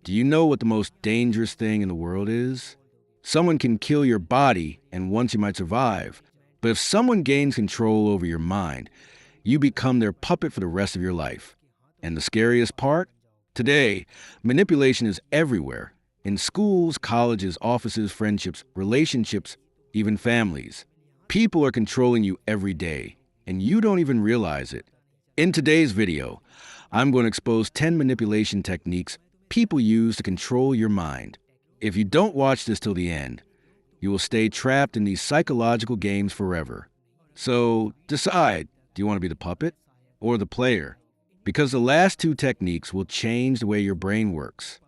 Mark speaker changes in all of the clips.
Speaker 1: Do you know what the most dangerous thing in the world is? Someone can kill your body, and once you might survive. But if someone gains control over your mind, you become their puppet for the rest of your life. And the scariest part? Today, manipulation is everywhere. In schools, colleges, offices, friendships, relationships, even families. People are controlling you every day, and you don't even realize it. In today's video, I'm going to expose 10 manipulation techniques people use to control your mind. If you don't watch this till the end, you will stay trapped in these psychological games forever. So decide, do you want to be the puppet or the player? Because the last two techniques will change the way your brain works.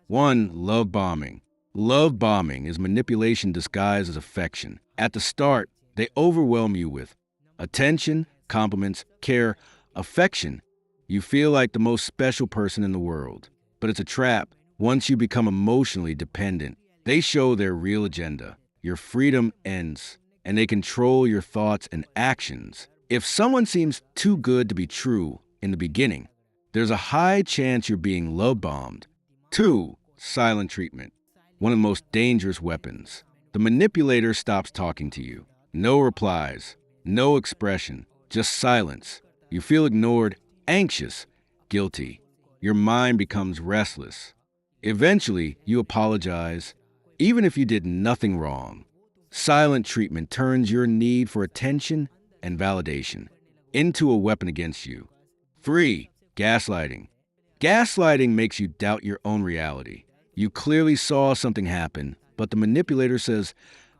Speaker 1: 1. Love bombing. Love bombing is manipulation disguised as affection. At the start, they overwhelm you with attention, compliments, care, affection. You feel like the most special person in the world. But it's a trap. Once you become emotionally dependent, they show their real agenda. Your freedom ends, and they control your thoughts and actions. If someone seems too good to be true in the beginning, there's a high chance you're being love-bombed. 2. Silent treatment. One of the most dangerous weapons. The manipulator stops talking to you. No replies, no expression, just silence. You feel ignored, anxious, guilty. Your mind becomes restless. Eventually, you apologize, even if you did nothing wrong. Silent treatment turns your need for attention and validation into a weapon against you. 3. Gaslighting. Gaslighting makes you doubt your own reality. You clearly saw something happen, but the manipulator says,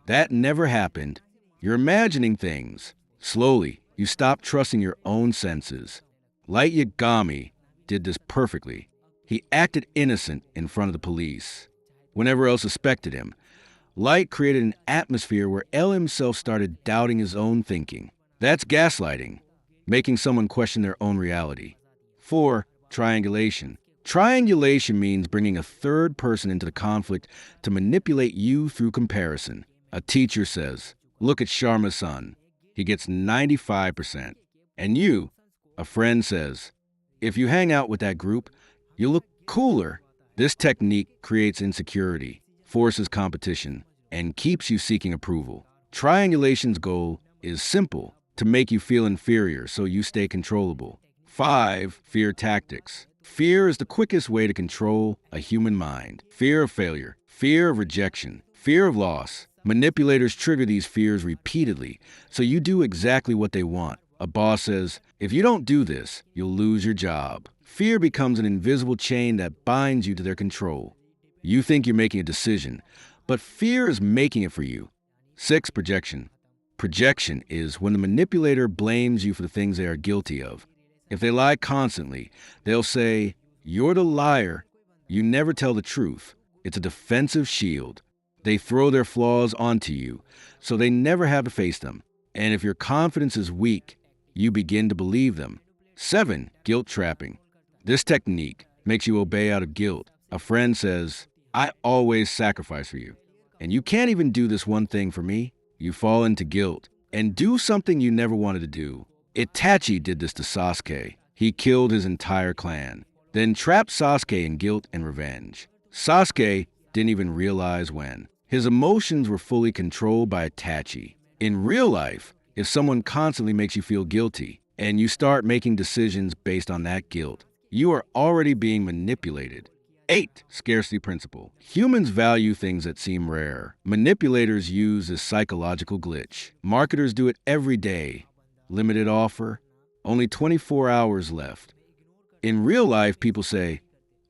Speaker 1: that never happened. You're imagining things. Slowly, you stop trusting your own senses. Light Yagami did this perfectly. He acted innocent in front of the police. When everyone else suspected him, Light created an atmosphere where L himself started doubting his own thinking. That's gaslighting, making someone question their own reality. 4. Triangulation. Triangulation means bringing a third person into the conflict to manipulate you through comparison. A teacher says, look at Sharma's son. He gets 95%. And you, a friend says, if you hang out with that group, you look cooler. This technique creates insecurity, forces competition, and keeps you seeking approval. Triangulation's goal is simple, to make you feel inferior so you stay controllable. 5. Fear tactics. Fear is the quickest way to control a human mind. Fear of failure, fear of rejection, fear of loss. Manipulators trigger these fears repeatedly, so you do exactly what they want. A boss says, if you don't do this, you'll lose your job. Fear becomes an invisible chain that binds you to their control. You think you're making a decision, but fear is making it for you. 6. Projection. Projection is when the manipulator blames you for the things they are guilty of. If they lie constantly, they'll say, you're the liar. You never tell the truth. It's a defensive shield. They throw their flaws onto you, so they never have to face them. And if your confidence is weak, you begin to believe them. 7. Guilt trapping. This technique makes you obey out of guilt. A friend says, I always sacrifice for you, and you can't even do this one thing for me. You fall into guilt and do something you never wanted to do. Itachi did this to Sasuke. He killed his entire clan, then trapped Sasuke in guilt and revenge. Sasuke didn't even realize when. His emotions were fully controlled by Itachi. In real life, if someone constantly makes you feel guilty and you start making decisions based on that guilt, you are already being manipulated. 8. Scarcity principle. Humans value things that seem rare. Manipulators use this psychological glitch. Marketers do it every day. Limited offer, only 24 hours left. In real life, people say,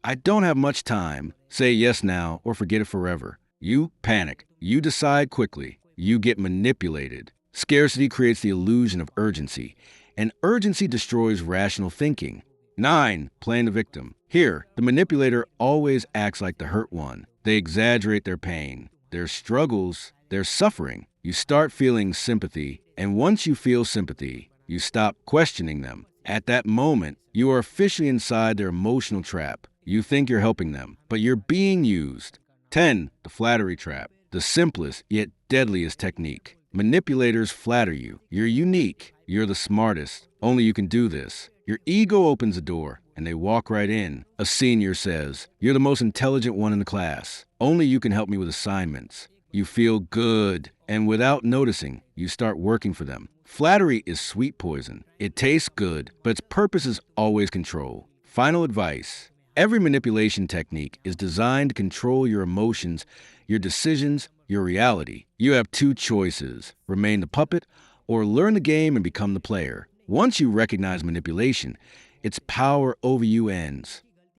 Speaker 1: I don't have much time. Say yes now or forget it forever. You panic. You decide quickly. You get manipulated. Scarcity creates the illusion of urgency, and urgency destroys rational thinking. 9. Playing the victim. Here, the manipulator always acts like the hurt one. They exaggerate their pain, their struggles, their suffering. You start feeling sympathy, and once you feel sympathy, you stop questioning them. At that moment, you are officially inside their emotional trap. You think you're helping them, but you're being used. 10. The flattery trap. The simplest yet deadliest technique. Manipulators flatter you. You're unique. You're the smartest. Only you can do this. Your ego opens the door. and they walk right in. A senior says, "You're the most intelligent one in the class. Only you can help me with assignments." You feel good, and without noticing, you start working for them. Flattery is sweet poison. It tastes good, but its purpose is always control. Final advice: every manipulation technique is designed to control your emotions, your decisions, your reality. You have two choices: remain the puppet or learn the game and become the player. Once you recognize manipulation, its power over you ends.